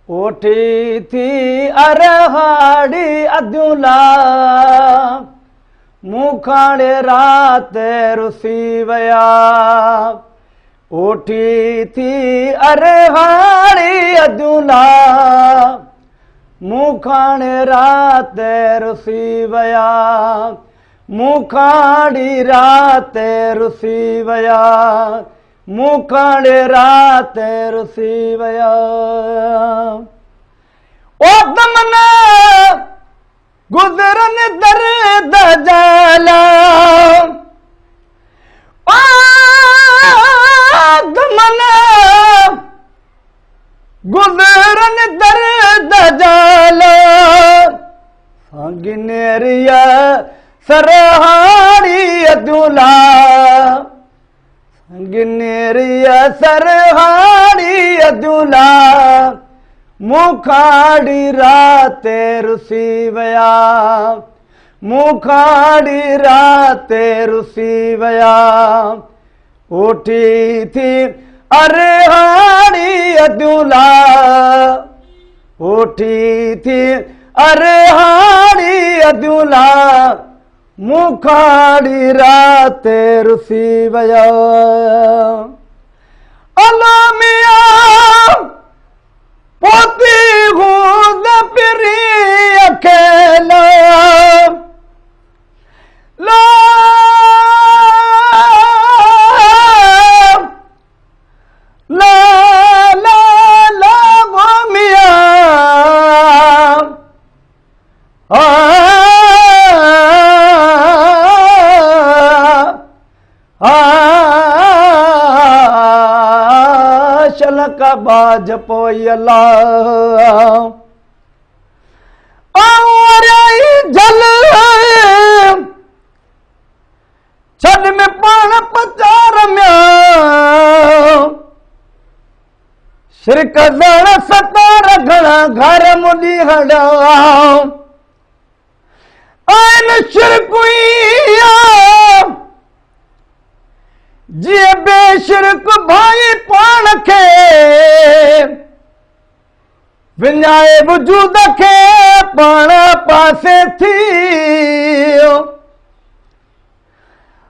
उठी थी अरहाड़ी अद्युला मुखाड़े रात रुसी वया उठी थी अरहाड़ी अद्युला मुखाड़े रात रुसी वया मुखाड़ी रात रुसी वया मुखाड़े रात रुसी वया ओ दमना गुजरन दर्द जाला ओ दमना गुजरन दर्द जाला संगिनेरिया सरहाड़ी अद्युला संगिनेरिया सरहाड़ी अद्युला मुखाड़ी रात रुसी वया मुखाड़ी रात रुसी वया उठी थी अरहाड़ी अद्युला उठी थी अरहाड़ी अद्युला मुखाड़ी रात रुसी वया अलामिया पोती गूंद पिरी अकेला ला ला ला ला गोमिया शलक बाज पोयला जल छन में पान पचार में शिरक दण सतार घणा घर मुड़ी हड़ा आइन शिरकुइया जे बेशिरक भाई पान खे विञाए वजूद खे पाण पासे थी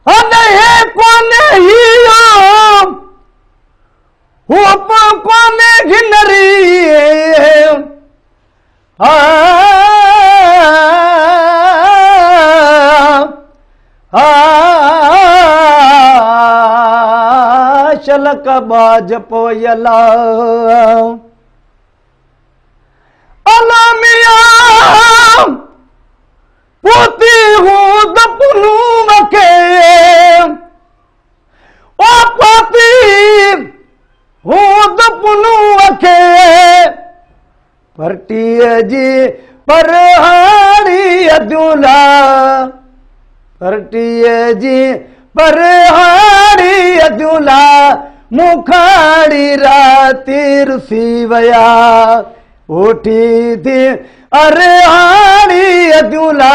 अने कोने हियो हू कोने घिनरी शलक बाज पोयला अलामिया पोती हूँ दपुनू मखे ओ पोती हूँ दपुनू मखे परटीअ जी परहाड़ी अद्युला परटीअ जी परहाड़ी अद्युला मुखाड़ी राती रुसी वया उठी थी अरहाड़ी अद्युला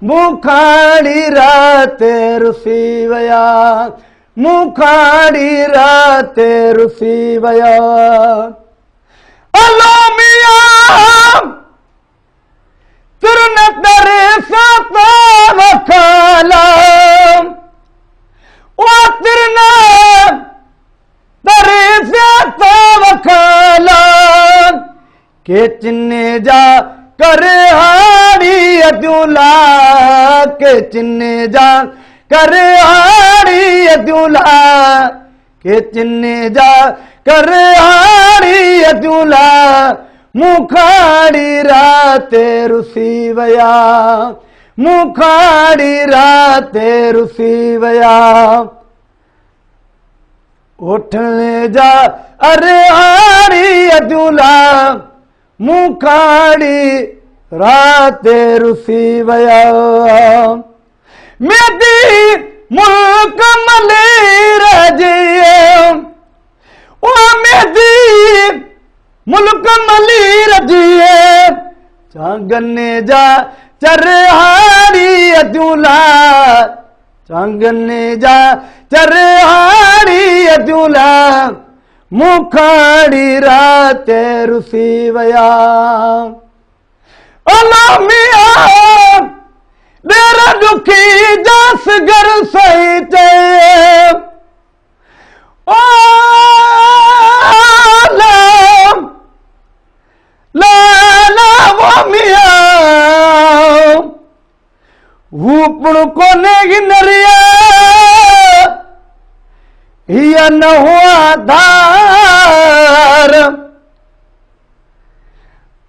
मुखाड़ी रात रुसी वया मुखाड़ी रात रुसी वया अलामिया तुरन दरे साता वखाला ओ तुरन दरे साता वखाला के चिन्ने जा कर हाड़ी अद्युला के चिन्ने जा कर हाड़ी अद्युला के चिन्ने जा कर हाड़ी अद्युला मुखाड़ी रात रुसी वया मुखाड़ी रात रुसी वया उठने जा अरहाड़ी अद्युला मुखाड़ी रात रुसी वया मेदी मुल्क मलीर जिए ओ मेदी मुल्क मलीर जिए चांगने जा चरहाड़ी अद्युला चांगने जा चरहाड़ी अजूला मुखाड़ी राते रुसी वया अलामिया डेरा दुखी जस घर सही चे ओ ला ला वो मिया ऊपड़ कोने गिनरिया हिया न हुआ धार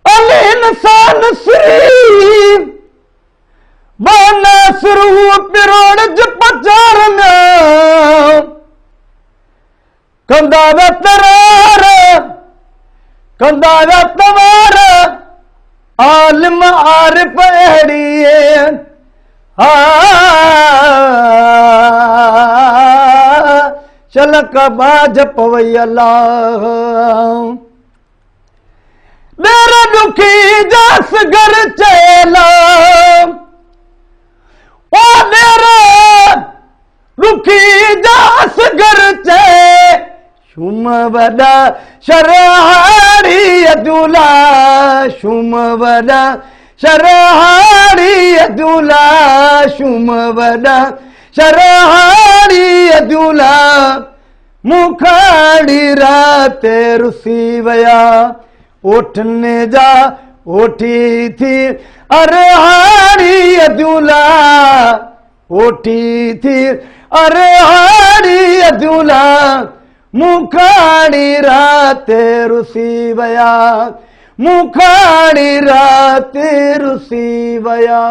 अल इंसान श्री बाना सुरू पिरोड़ ज पचार में कंदा तरार कंदा तवार आलिम आरिफ अहड़िए चलक बाज पवई अल्लाह मेरा दुखी जस घर चेला ओ मेरा दुखी जस घर चे शुम वडा शरहाड़ी अदुला शुम वडा शरहाड़ी अदुला शुम वडा शरहाड़ी अदुला मुखाड़ी राते रुसी वया उठने जा उठी थी अरहाड़ी अदुला उठी थी अरहाड़ी अदुला मुखाड़ी राते रुसी वया मुखाड़ी राते रुसी वया।